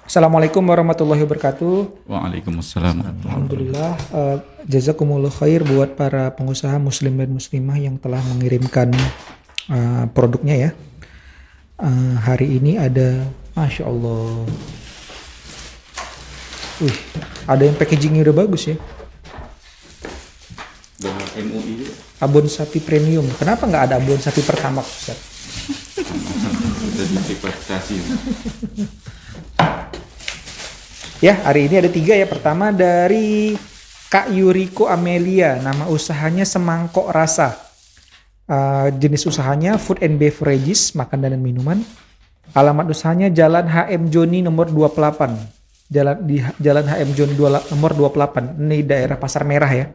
Assalamualaikum warahmatullahi wabarakatuh. Waalaikumsalam. Alhamdulillah, jazakumullah khair buat para pengusaha muslim dan muslimah yang telah mengirimkan produknya ya. Hari ini ada, Masya Allah. Wih, ada yang packagingnya udah bagus ya. Dengan MUI Abon sapi premium. Kenapa nggak ada abon sapi pertama, Ustaz? jadi diverifikasi. Ya, hari ini ada 3 ya. Pertama dari Kak Yuriko Amelia, nama usahanya Semangkok Rasa. Jenis usahanya food and beverages, makanan dan minuman. Alamat usahanya Jalan HM Joni nomor 28. Jalan HM Joni nomor 28. Ini daerah Pasar Merah ya.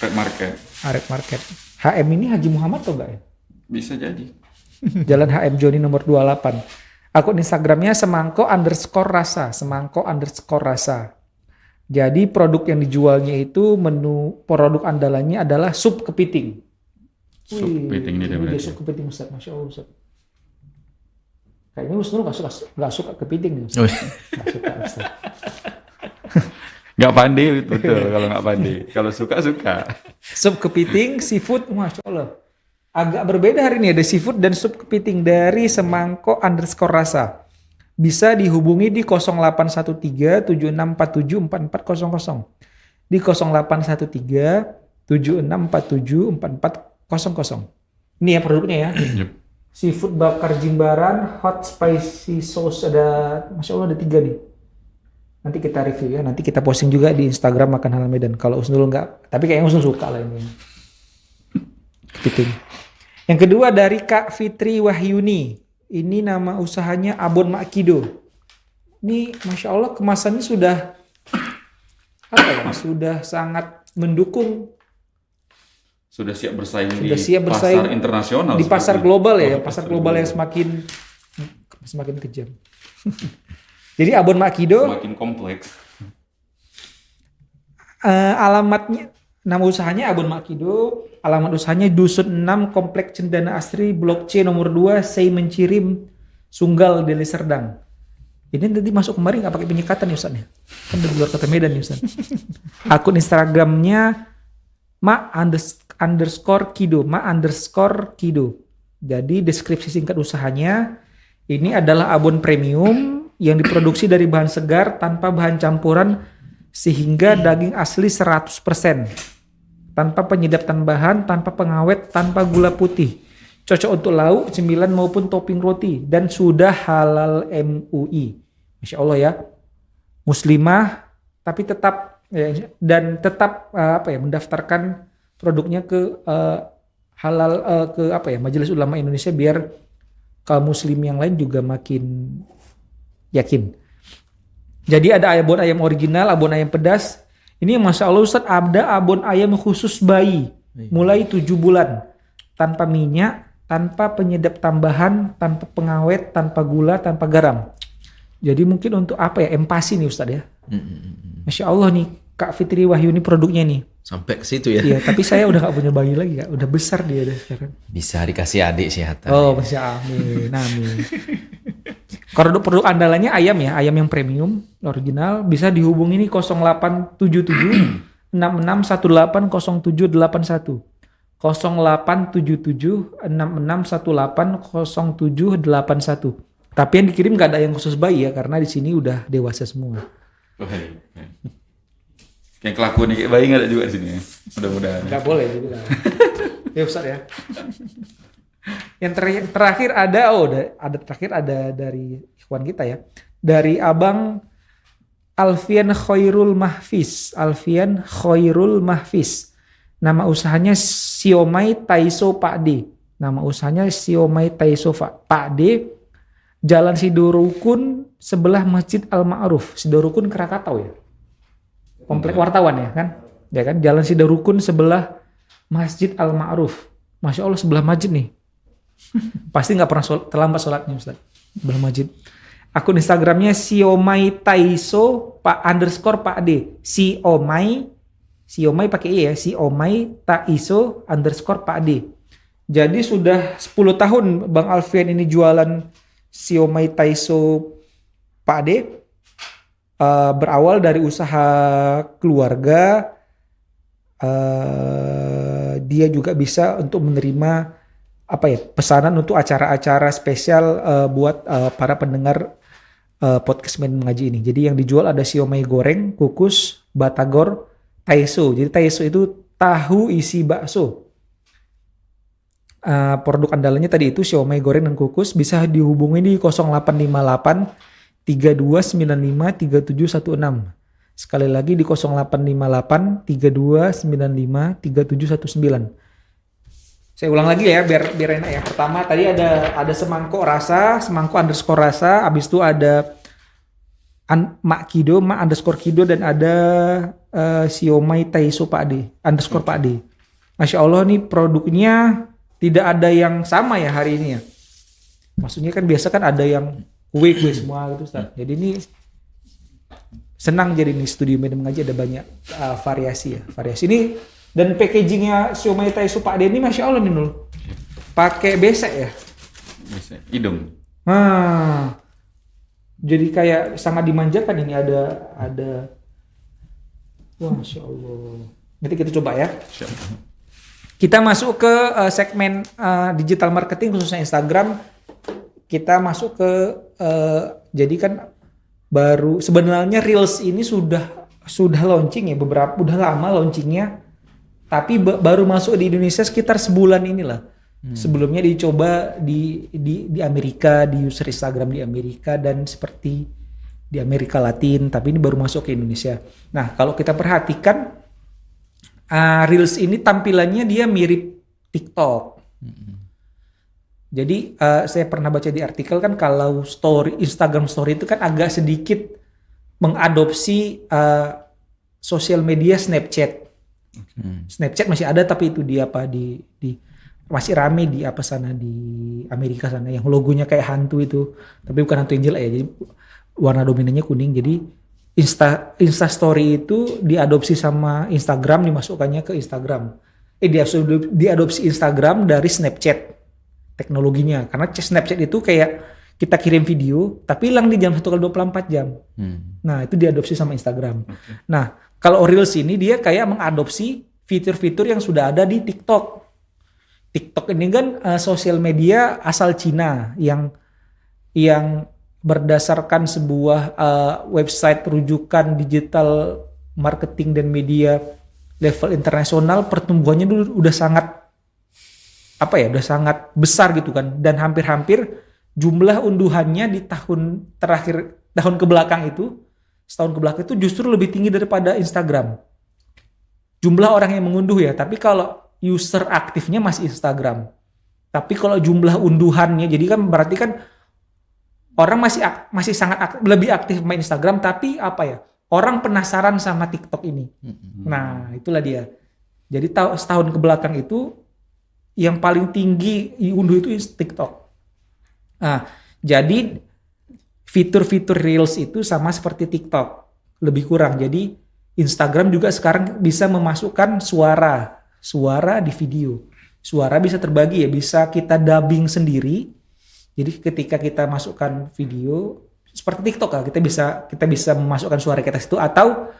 Red Market. Red Market. HM ini Haji Muhammad atau enggak ya? Bisa jadi. Jalan HM Joni nomor 28. Akun Instagramnya semangko_rasa. Jadi produk yang dijualnya itu menu produk andalannya adalah sup kepiting. Sup kepiting ini dia sup kepiting Ustaz, Masya Allah Ustaz. Kayaknya Ustaz nggak suka kepiting nih Ustaz. Nggak suka Ustaz. Nggak pandai betul kalau nggak pandai. Kalau suka. Sup kepiting, seafood, Masya Allah. Agak berbeda hari ini, ada seafood dan sup kepiting dari semangko_rasa. Bisa dihubungi di 0813 7647 4400. Di 0813 7647 4400. Ini ya produknya ya. Yep. Seafood bakar Jimbaran, hot spicy sauce, ada, Masya Allah ada 3 nih. Nanti kita review ya, nanti kita posting juga di Instagram Makan Halal Medan. Kalau Usnul enggak, tapi kayaknya Usnul suka lah ini. Kepiting. Yang kedua dari Kak Fitri Wahyuni. Ini nama usahanya Abon Makido. Ini Masya Allah kemasannya sudah sudah sangat mendukung. Sudah siap bersaing pasar internasional. Di pasar global ya, pasar global yang semakin kejam. Jadi Abon Makido. Semakin kompleks. Alamatnya, nama usahanya Abon Makido. Alamat usahanya Dusun 6 Komplek Cendana Asri Blok C nomor 2 Sei Mencirim Sunggal Deli Serdang. Ini tadi masuk kemarin nggak pakai penyekatan ya Ustaz ya? Kan di luar kota Medan ya Ustaz. Akun Instagramnya ma_kido. Jadi deskripsi singkat usahanya, ini adalah abon premium yang diproduksi dari bahan segar tanpa bahan campuran sehingga daging asli 100%. Tanpa penyedap tambahan, tanpa pengawet, tanpa gula putih. Cocok untuk lauk, cemilan maupun topping roti. Dan sudah halal MUI. Masya Allah ya. Muslimah, tapi tetap mendaftarkan produknya ke halal ke Majelis Ulama Indonesia biar kaum muslim yang lain juga makin yakin. Jadi ada abon ayam original, abon ayam pedas. Ini Masya Allah Ustaz, ada abon ayam khusus bayi mulai 7 bulan tanpa minyak, tanpa penyedap tambahan, tanpa pengawet, tanpa gula, tanpa garam. Jadi mungkin untuk empasi nih Ustaz ya. Masya Allah nih Kak Fitri Wahyu ini produknya nih. Sampai ke situ ya. Iya, tapi saya udah gak punya bayi lagi Kak, udah besar dia sekarang. Bisa dikasih adik sih Hatta. Oh Masya amin. Kalau produk andalannya ayam ya, ayam yang premium, original, bisa dihubungi nih 0877 66180781. 0877 66180781. Tapi yang dikirim gak ada yang khusus bayi ya, karena di sini udah dewasa semua. Kayak kelakuan kayak bayi nggak ada juga di sini ya. Mudah-mudahan. Nggak boleh juga. Ya Ustaz ya. Yang terakhir ada dari ikhwan kita ya. Dari Abang Alfian Khairul Mahfiz. Nama usahanya Siomay Taiso Pak D. Pak D. Jalan Sidorukun sebelah Masjid Al-Ma'ruf. Sidorukun Krakatau ya. Komplek wartawan ya kan? Ya kan? Jalan Sidorukun sebelah Masjid Al-Ma'ruf. Masya Allah sebelah masjid nih. Pasti nggak pernah terlambat sholatnya Ustaz. Sebelah masjid. Akun Instagramnya Siomay Taiso _Pak D. Siomay pakai I ya. Siomay Taiso _Pak D. Jadi sudah 10 tahun Bang Alfian ini jualan Siomay Taiso Pak D. berawal dari usaha keluarga, dia juga bisa untuk menerima pesanan untuk acara-acara spesial buat para pendengar podcast Main Mengaji ini. Jadi yang dijual ada siomay goreng, kukus, batagor, taiso. Jadi taiso itu tahu isi bakso. Produk andalannya tadi itu siomay goreng dan kukus. Bisa dihubungi di 0858 3295 3716. Sekali lagi di 0858 3295 3719. Saya ulang lagi ya biar enak ya. Pertama tadi ada semangkok rasa, semangkok underscore rasa. Abis itu ada mak underscore kido, dan ada siomay taiso Pak Ade underscore Pak Ade. Masya Allah nih produknya tidak ada yang sama ya hari ini ya. Maksudnya kan biasa kan ada yang kue semua gitu Ustaz. Jadi ini senang jadi nih studio Main Mengaji ada banyak variasi ya. Variasi ini dan packagingnya siomay taiso Pak Ade ini Masya Allah nih Nul. Pakai besek ya. Besek hidung. Jadi kayak sangat dimanjakan ini ada wah Masya Allah. Nanti kita coba ya. Kita masuk ke segmen digital marketing khususnya Instagram. Kita masuk ke jadi kan baru sebenarnya Reels ini sudah launching ya, udah lama launchingnya, tapi baru masuk di Indonesia sekitar sebulan inilah. Sebelumnya dicoba di Amerika, di user Instagram di Amerika dan seperti di Amerika Latin, tapi ini baru masuk ke Indonesia. Nah, kalau kita perhatikan Reels ini tampilannya dia mirip TikTok. Jadi saya pernah baca di artikel kan kalau Instagram Story itu kan agak sedikit mengadopsi sosial media Snapchat. Snapchat masih ada tapi itu di masih rame di sana di Amerika sana yang logonya kayak hantu itu, tapi bukan hantu yang jelek ya. Jadi warna dominannya kuning. Jadi Insta Story itu diadopsi sama Instagram, dimasukkannya ke Instagram. Diadopsi Instagram dari Snapchat teknologinya. Karena Snapchat itu kayak kita kirim video tapi hilang di jam 1x24 jam. Nah, itu diadopsi sama Instagram. Nah, kalau Reels ini dia kayak mengadopsi fitur-fitur yang sudah ada di TikTok. TikTok ini kan sosial media asal Cina yang berdasarkan sebuah website rujukan digital marketing dan media level internasional, pertumbuhannya dulu udah sangat udah sangat besar gitu kan, dan hampir-hampir jumlah unduhannya di tahun kebelakang itu, setahun kebelakang itu justru lebih tinggi daripada Instagram. Jumlah orang yang mengunduh ya, tapi kalau user aktifnya masih Instagram. Tapi kalau jumlah unduhannya, jadi kan berarti kan orang masih sangat lebih aktif main Instagram, tapi orang penasaran sama TikTok ini. Nah, itulah dia. Jadi setahun kebelakang itu yang paling tinggi diunduh itu TikTok. Nah, jadi fitur-fitur Reels itu sama seperti TikTok, lebih kurang. Jadi Instagram juga sekarang bisa memasukkan suara di video. Suara bisa terbagi ya, bisa kita dubbing sendiri. Jadi ketika kita masukkan video seperti TikTok lah, kita bisa memasukkan suara kita situ, atau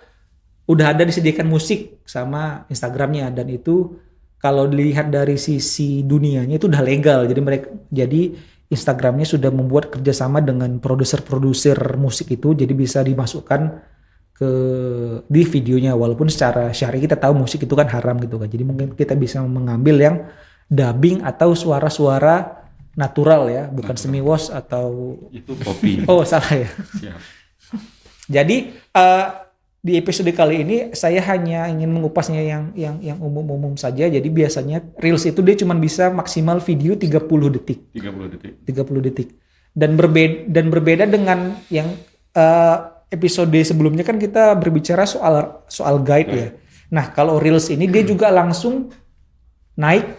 udah ada disediakan musik sama Instagramnya, dan itu kalau dilihat dari sisi dunianya itu udah legal. Jadi Instagramnya sudah membuat kerjasama dengan produser musik itu, jadi bisa dimasukkan di videonya, walaupun secara syar'i kita tahu musik itu kan haram gitu kan. Jadi mungkin kita bisa mengambil yang dubbing atau suara-suara natural ya, bukan semi wash atau itu kopi. Oh, salah ya. Siap. Jadi di episode kali ini saya hanya ingin mengupasnya yang umum-umum saja. Jadi biasanya Reels itu dia cuma bisa maksimal video 30 detik. 30 detik. Dan berbeda dengan yang episode sebelumnya kan kita berbicara soal guide ya. Nah, kalau Reels ini dia juga langsung naik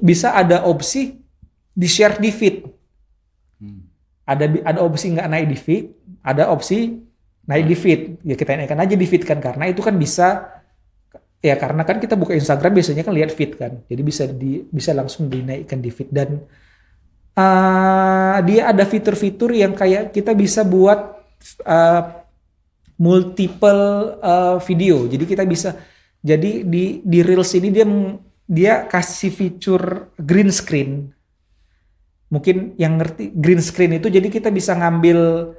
bisa ada opsi di share di feed. Ada opsi nggak naik di feed, ada opsi naik di feed. Ya kita naikkan aja di feed kan, karena itu kan bisa ya, karena kan kita buka Instagram biasanya kan lihat feed kan. Jadi bisa langsung dinaikkan di feed, dan dia ada fitur-fitur yang kayak kita bisa buat multiple video. Jadi kita bisa, jadi di Reels ini dia kasih fitur green screen. Mungkin yang ngerti green screen itu, jadi kita bisa ngambil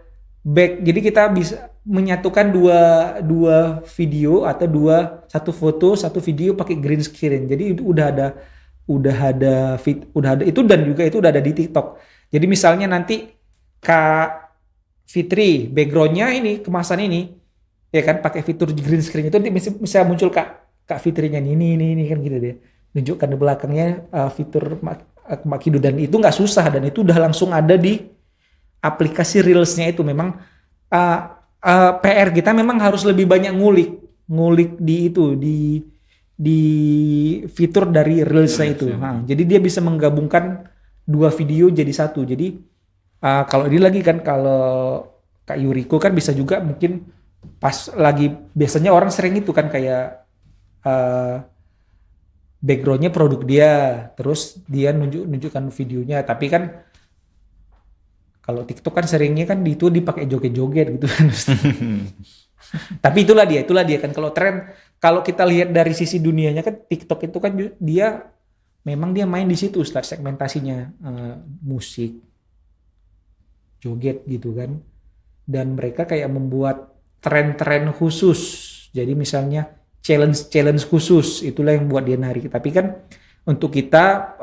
back, jadi kita bisa menyatukan dua video atau satu foto satu video pakai green screen. Jadi itu udah ada itu, dan juga itu udah ada di TikTok. Jadi misalnya nanti Kak Fitri backgroundnya ini kemasan ini ya kan pakai fitur green screen itu bisa muncul Kak Fitrinya ini kan gitu deh, tunjukkan di belakangnya fitur Mak Kido, dan itu nggak susah, dan itu udah langsung ada di aplikasi Reels-nya. Itu memang PR kita memang harus lebih banyak ngulik di itu di fitur dari Reels-nya itu. Jadi dia bisa menggabungkan dua video jadi satu. Jadi kalau ini lagi kan, kalau Kak Yuriko kan bisa juga mungkin pas lagi, biasanya orang sering itu kan kayak backgroundnya produk dia, terus dia nunjukkan videonya. Tapi kan kalau TikTok kan seringnya kan itu dipakai joget-joget gitu kan. Tapi itulah dia kan, kalau tren, kalau kita lihat dari sisi dunianya kan TikTok itu kan dia memang dia main di situ Ustaz, segmentasinya musik, joget gitu kan. Dan mereka kayak membuat tren-tren khusus. Jadi misalnya challenge khusus, itulah yang buat dia narik. Tapi kan untuk kita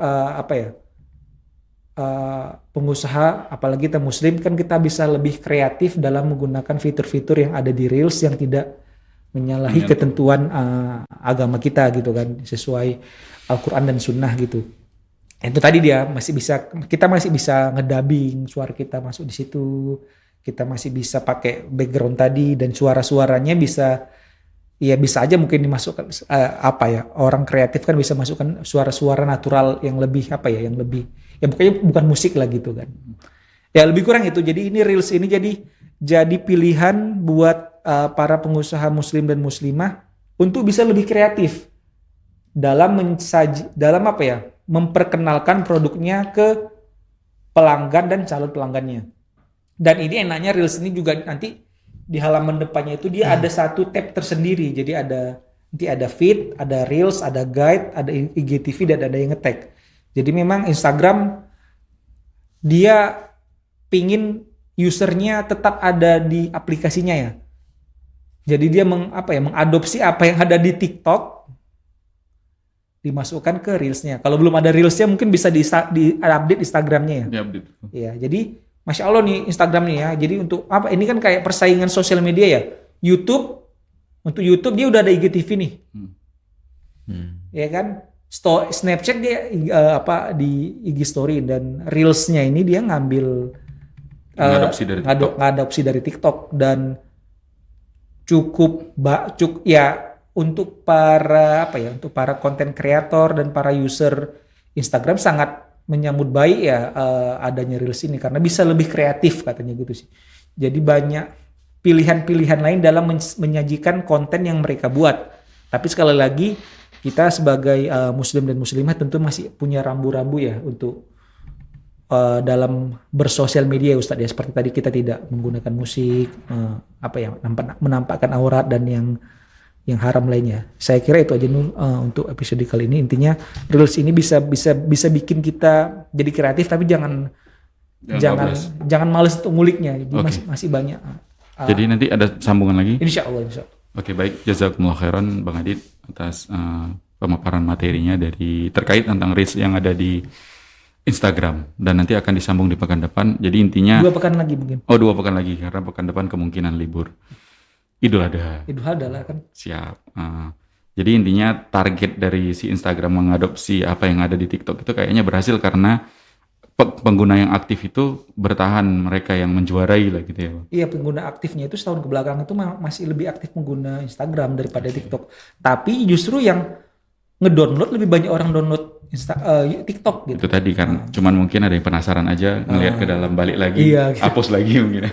pengusaha, apalagi kita muslim kan, kita bisa lebih kreatif dalam menggunakan fitur-fitur yang ada di Reels yang tidak menyalahi ketentuan agama kita gitu kan, sesuai Al-Quran dan Sunnah gitu. Itu tadi dia kita masih bisa ngedabing suara kita masuk di situ, kita masih bisa pakai background tadi, dan suara-suaranya bisa aja mungkin dimasukkan orang kreatif kan bisa masukkan suara-suara natural yang lebih pokoknya bukan musik lah gitu kan. Ya lebih kurang itu. Jadi ini Reels ini jadi pilihan buat para pengusaha muslim dan muslimah untuk bisa lebih kreatif dalam memperkenalkan produknya ke pelanggan dan calon pelanggannya. Dan ini enaknya Reels ini juga nanti di halaman depannya itu dia ada satu tab tersendiri. Jadi ada feed, ada Reels, ada guide, ada IGTV, dan ada yang nge-tag. Jadi memang Instagram dia pingin usernya tetap ada di aplikasinya ya. Jadi dia mengadopsi apa yang ada di TikTok dimasukkan ke Reels-nya. Kalau belum ada Reels-nya mungkin bisa di-update Instagram-nya ya. Di-update. Iya, jadi Masya Allah nih Instagram nih ya. Jadi untuk ini kan kayak persaingan sosial media ya. Untuk YouTube dia udah ada IGTV nih. Ya kan? Snapchat dia di IG story, dan Reels-nya ini dia ngambil ngadopsi dari TikTok, dan cukup untuk para konten kreator dan para user Instagram sangat menyambut baik ya adanya Reels ini, karena bisa lebih kreatif katanya gitu sih. Jadi banyak pilihan-pilihan lain dalam menyajikan konten yang mereka buat. Tapi sekali lagi kita sebagai muslim dan muslimah tentu masih punya rambu-rambu ya untuk dalam bersosial media ya Ustadz ya. Seperti tadi kita tidak menggunakan musik, menampakkan aurat dan yang haram lainnya. Saya kira itu aja untuk episode kali ini. Intinya Reels ini bisa bikin kita jadi kreatif, tapi jangan males untuk nguliknya. Jadi masih banyak. Jadi nanti ada sambungan lagi? Insya Allah. Oke, baik. Jazakumullah khairan Bang Adit atas pemaparan materinya terkait tentang Reels yang ada di Instagram, dan nanti akan disambung di pekan depan. Jadi intinya 2 pekan lagi mungkin. 2 pekan lagi, karena pekan depan kemungkinan libur Idul Adha lah kan. Siap. Jadi intinya target dari si Instagram mengadopsi apa yang ada di TikTok itu kayaknya berhasil, karena pengguna yang aktif itu bertahan, mereka yang menjuarai lah gitu ya. Iya, pengguna aktifnya itu setahun kebelakang itu masih lebih aktif pengguna Instagram daripada TikTok. Tapi justru yang ngedownload lebih banyak orang download TikTok gitu. Itu tadi kan, cuman mungkin ada yang penasaran aja ngelihat ke dalam, balik lagi, hapus lagi mungkin.